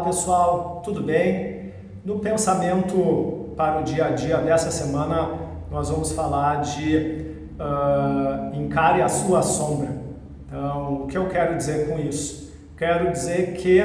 pessoal, tudo bem? No pensamento para o dia a dia dessa semana, nós vamos falar de encare a sua sombra. Então, o que eu quero dizer com isso? Quero dizer que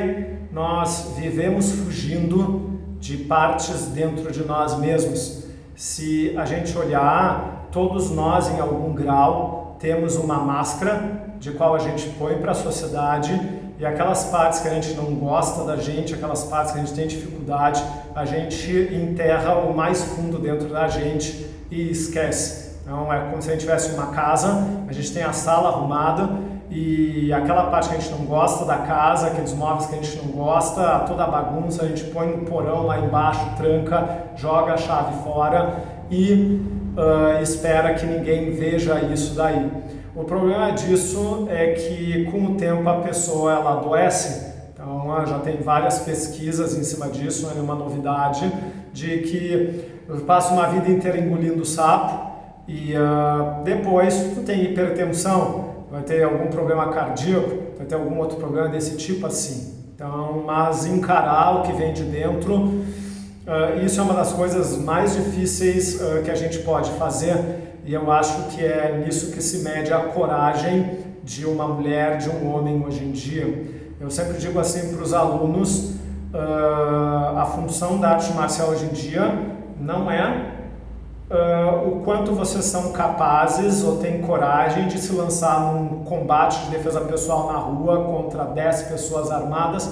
nós vivemos fugindo de partes dentro de nós mesmos. Se a gente olhar, todos nós em algum grau temos uma máscara de qual a gente põe para a sociedade, e aquelas partes que a gente não gosta da gente, aquelas partes que a gente tem dificuldade, a gente enterra o mais fundo dentro da gente e esquece. Então é como se a gente tivesse uma casa, a gente tem a sala arrumada e aquela parte que a gente não gosta da casa, aqueles móveis que a gente não gosta, toda a bagunça, a gente põe no porão lá embaixo, tranca, joga a chave fora e espera que ninguém veja isso daí. O problema disso é que com o tempo a pessoa ela adoece. Então já tem várias pesquisas em cima disso, não é uma novidade, de que passa uma vida inteira engolindo sapo e depois tu tem hipertensão, vai ter algum problema cardíaco, vai ter algum outro problema desse tipo assim. Então, mas encarar o que vem de dentro, isso é uma das coisas mais difíceis que a gente pode fazer. E eu acho que é nisso que se mede a coragem de uma mulher, de um homem hoje em dia. Eu sempre digo assim para os alunos, a função da arte marcial hoje em dia não é o quanto vocês são capazes ou têm coragem de se lançar num combate de defesa pessoal na rua contra 10 pessoas armadas.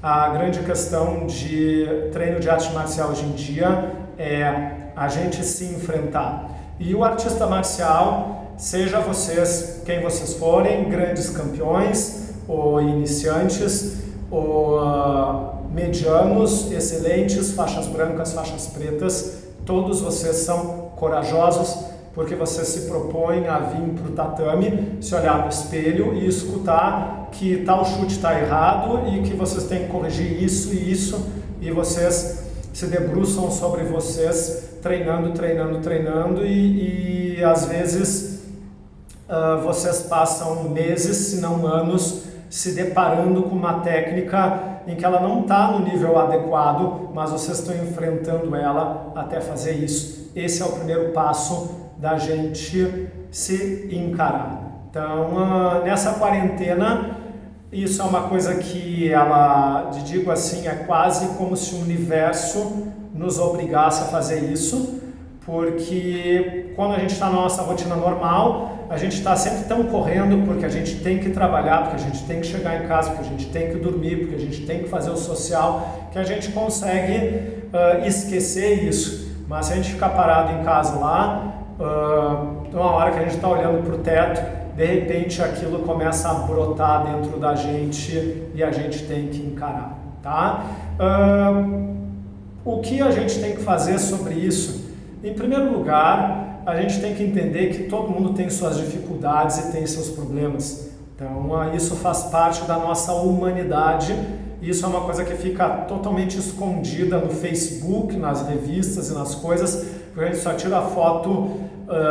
A grande questão de treino de arte marcial hoje em dia é a gente se enfrentar. E o artista marcial, seja vocês quem vocês forem, grandes campeões, ou iniciantes, ou medianos, excelentes, faixas brancas, faixas pretas, todos vocês são corajosos, porque vocês se propõem a vir para o tatame, se olhar no espelho e escutar que tal chute está errado e que vocês têm que corrigir isso e isso, e vocês se debruçam sobre vocês, treinando e às vezes vocês passam meses, se não anos, se deparando com uma técnica em que ela não está no nível adequado, mas vocês estão enfrentando ela até fazer isso. Esse é o primeiro passo da gente se encarar. Então, nessa quarentena, isso é uma coisa que digo assim, é quase como se o universo nos obrigasse a fazer isso, porque quando a gente está na nossa rotina normal, a gente está sempre tão correndo porque a gente tem que trabalhar, porque a gente tem que chegar em casa, porque a gente tem que dormir, porque a gente tem que fazer o social, que a gente consegue esquecer isso. Mas se a gente ficar parado em casa lá, uma hora que a gente está olhando para o teto, de repente aquilo começa a brotar dentro da gente e a gente tem que encarar, tá? O que a gente tem que fazer sobre isso? Em primeiro lugar, a gente tem que entender que todo mundo tem suas dificuldades e tem seus problemas. Então, isso faz parte da nossa humanidade. Isso é uma coisa que fica totalmente escondida no Facebook, nas revistas e nas coisas, porque a gente só tira foto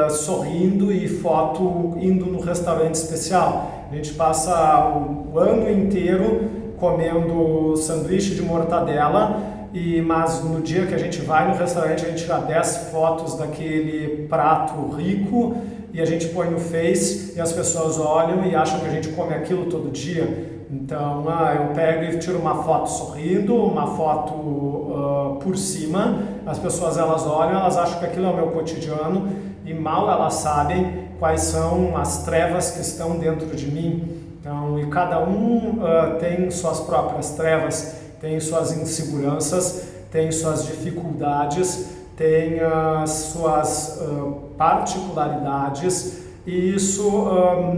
sorrindo e foto indo no restaurante especial. A gente passa o ano inteiro comendo sanduíche de mortadela, mas no dia que a gente vai no restaurante a gente tira 10 fotos daquele prato rico e a gente põe no Face e as pessoas olham e acham que a gente come aquilo todo dia. Então eu pego e tiro uma foto sorrindo, uma foto por cima, as pessoas elas olham, elas acham que aquilo é o meu cotidiano e mal elas sabem quais são as trevas que estão dentro de mim. Então, e cada um tem suas próprias trevas, tem suas inseguranças, tem suas dificuldades, tem as suas particularidades e isso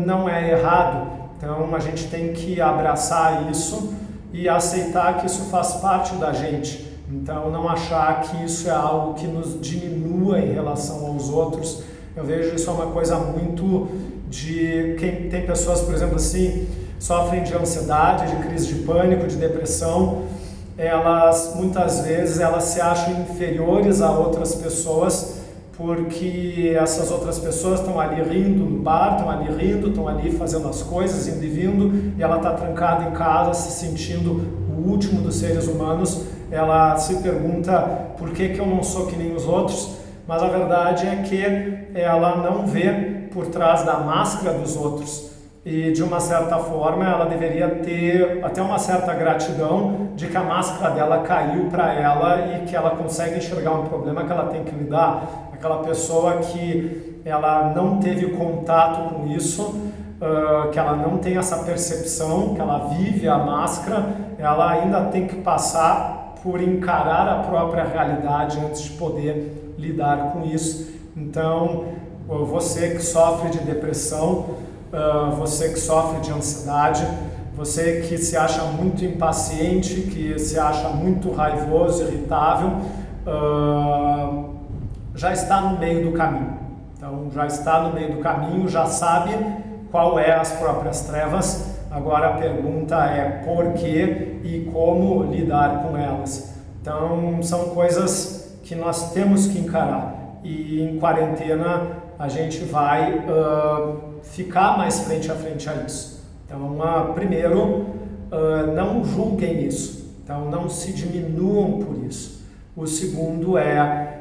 não é errado. Então a gente tem que abraçar isso e aceitar que isso faz parte da gente. Então não achar que isso é algo que nos diminua em relação aos outros. Eu vejo isso é uma coisa muito de quem tem pessoas, por exemplo, assim, sofrem de ansiedade, de crise de pânico, de depressão. Elas muitas vezes elas se acham inferiores a outras pessoas porque essas outras pessoas estão ali rindo no bar, estão ali rindo, estão ali fazendo as coisas, indo e vindo, e ela está trancada em casa se sentindo o o último dos seres humanos, ela se pergunta por que eu não sou que nem os outros, mas a verdade é que ela não vê por trás da máscara dos outros. E de uma certa forma ela deveria ter até uma certa gratidão de que a máscara dela caiu para ela e que ela consegue enxergar um problema que ela tem que lidar. Aquela pessoa que ela não teve contato com isso, que ela não tem essa percepção, que ela vive a máscara, ela ainda tem que passar por encarar a própria realidade antes de poder lidar com isso. Então, você que sofre de depressão, você que sofre de ansiedade, você que se acha muito impaciente, que se acha muito raivoso, irritável, já está no meio do caminho. Então, já está no meio do caminho, já sabe qual é as próprias trevas. Agora a pergunta é por que e como lidar com elas. Então, são coisas que nós temos que encarar. E em quarentena a gente vai ficar mais frente a frente a isso. Então, primeiro, não julguem isso. Então, não se diminuam por isso. O segundo é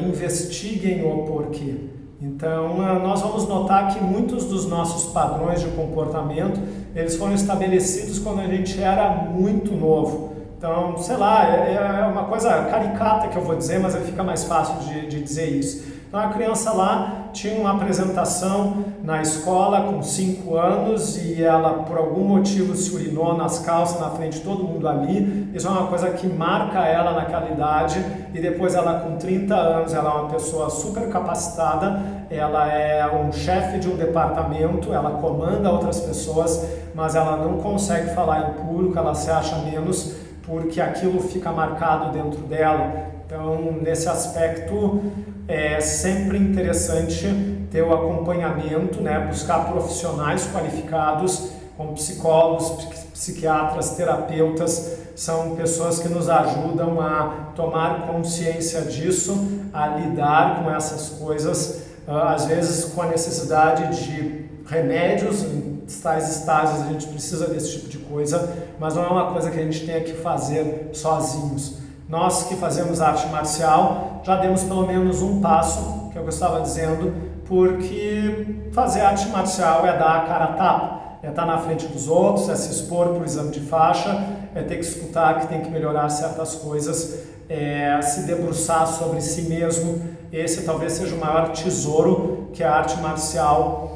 investiguem o porquê. Então, nós vamos notar que muitos dos nossos padrões de comportamento, eles foram estabelecidos quando a gente era muito novo. Então, sei lá, é uma coisa caricata que eu vou dizer, mas fica mais fácil de dizer isso. Então, a criança lá tinha uma apresentação na escola com 5 anos e ela, por algum motivo, se urinou nas calças na frente de todo mundo ali. Isso é uma coisa que marca ela naquela idade e depois ela, com 30 anos, ela é uma pessoa super capacitada, ela é um chefe de um departamento, ela comanda outras pessoas, mas ela não consegue falar em público, ela se acha menos porque aquilo fica marcado dentro dela. Então, nesse aspecto, é sempre interessante ter o acompanhamento, né? Buscar profissionais qualificados, como psicólogos, psiquiatras, terapeutas, são pessoas que nos ajudam a tomar consciência disso, a lidar com essas coisas, às vezes com a necessidade de remédios, em tais estágios a gente precisa desse tipo de coisa, mas não é uma coisa que a gente tenha que fazer sozinhos. Nós que fazemos arte marcial já demos pelo menos um passo, que eu estava dizendo, porque fazer arte marcial é dar a cara a tapa, é estar na frente dos outros, é se expor para o exame de faixa, é ter que escutar que tem que melhorar certas coisas, é se debruçar sobre si mesmo. Esse talvez seja o maior tesouro que a arte marcial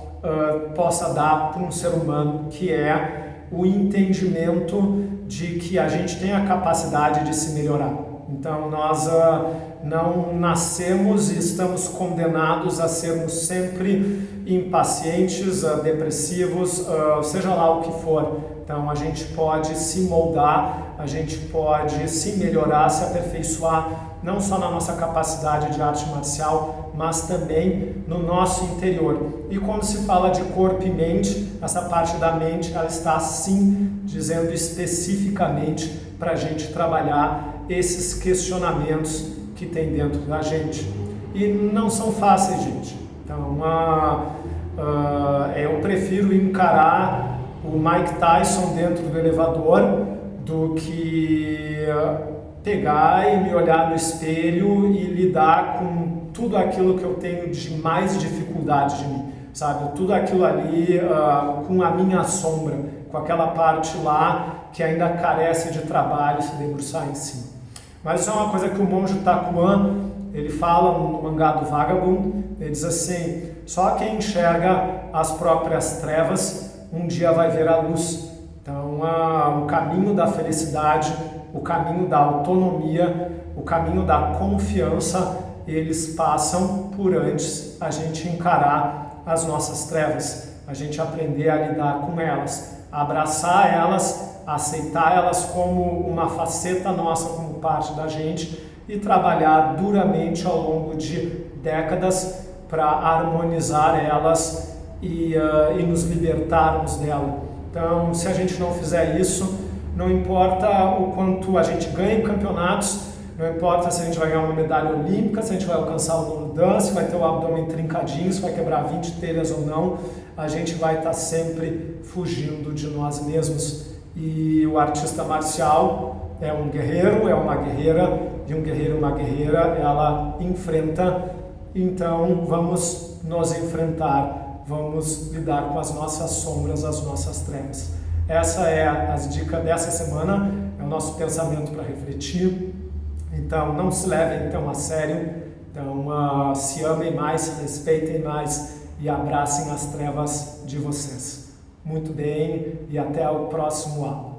possa dar para um ser humano, que é o entendimento de que a gente tem a capacidade de se melhorar. Então, nós não nascemos e estamos condenados a sermos sempre impacientes, depressivos, seja lá o que for. Então, a gente pode se moldar, a gente pode se melhorar, se aperfeiçoar, não só na nossa capacidade de arte marcial, mas também no nosso interior. E quando se fala de corpo e mente, essa parte da mente, ela está sim dizendo especificamente para a gente trabalhar esses questionamentos que tem dentro da gente. E não são fáceis, gente. Então, eu prefiro encarar o Mike Tyson dentro do elevador do que pegar e me olhar no espelho e lidar com tudo aquilo que eu tenho de mais dificuldade de mim, sabe? Tudo aquilo ali com a minha sombra, com aquela parte lá que ainda carece de trabalho, se debruçar em cima. Mas isso é uma coisa que o monge Takuan, ele fala no mangá do Vagabond, ele diz assim: só quem enxerga as próprias trevas um dia vai ver a luz. Então, o caminho da felicidade, o caminho da autonomia, o caminho da confiança, eles passam por antes a gente encarar as nossas trevas, a gente aprender a lidar com elas, abraçar elas, aceitar elas como uma faceta nossa, como parte da gente, e trabalhar duramente ao longo de décadas para harmonizar elas e nos libertarmos dela. Então, se a gente não fizer isso, não importa o quanto a gente ganha em campeonatos, não importa se a gente vai ganhar uma medalha olímpica, se a gente vai alcançar o no dance, se vai ter o abdômen trincadinho, se vai quebrar 20 telhas ou não, a gente vai estar sempre fugindo de nós mesmos. E o artista marcial é um guerreiro, é uma guerreira, e um guerreiro e uma guerreira, ela enfrenta. Então vamos nos enfrentar, vamos lidar com as nossas sombras, as nossas trevas. Essa é as dicas dessa semana, é o nosso pensamento para refletir. Então não se levem então a sério, então se amem mais, respeitem mais e abracem as trevas de vocês. Muito bem, e até o próximo aula.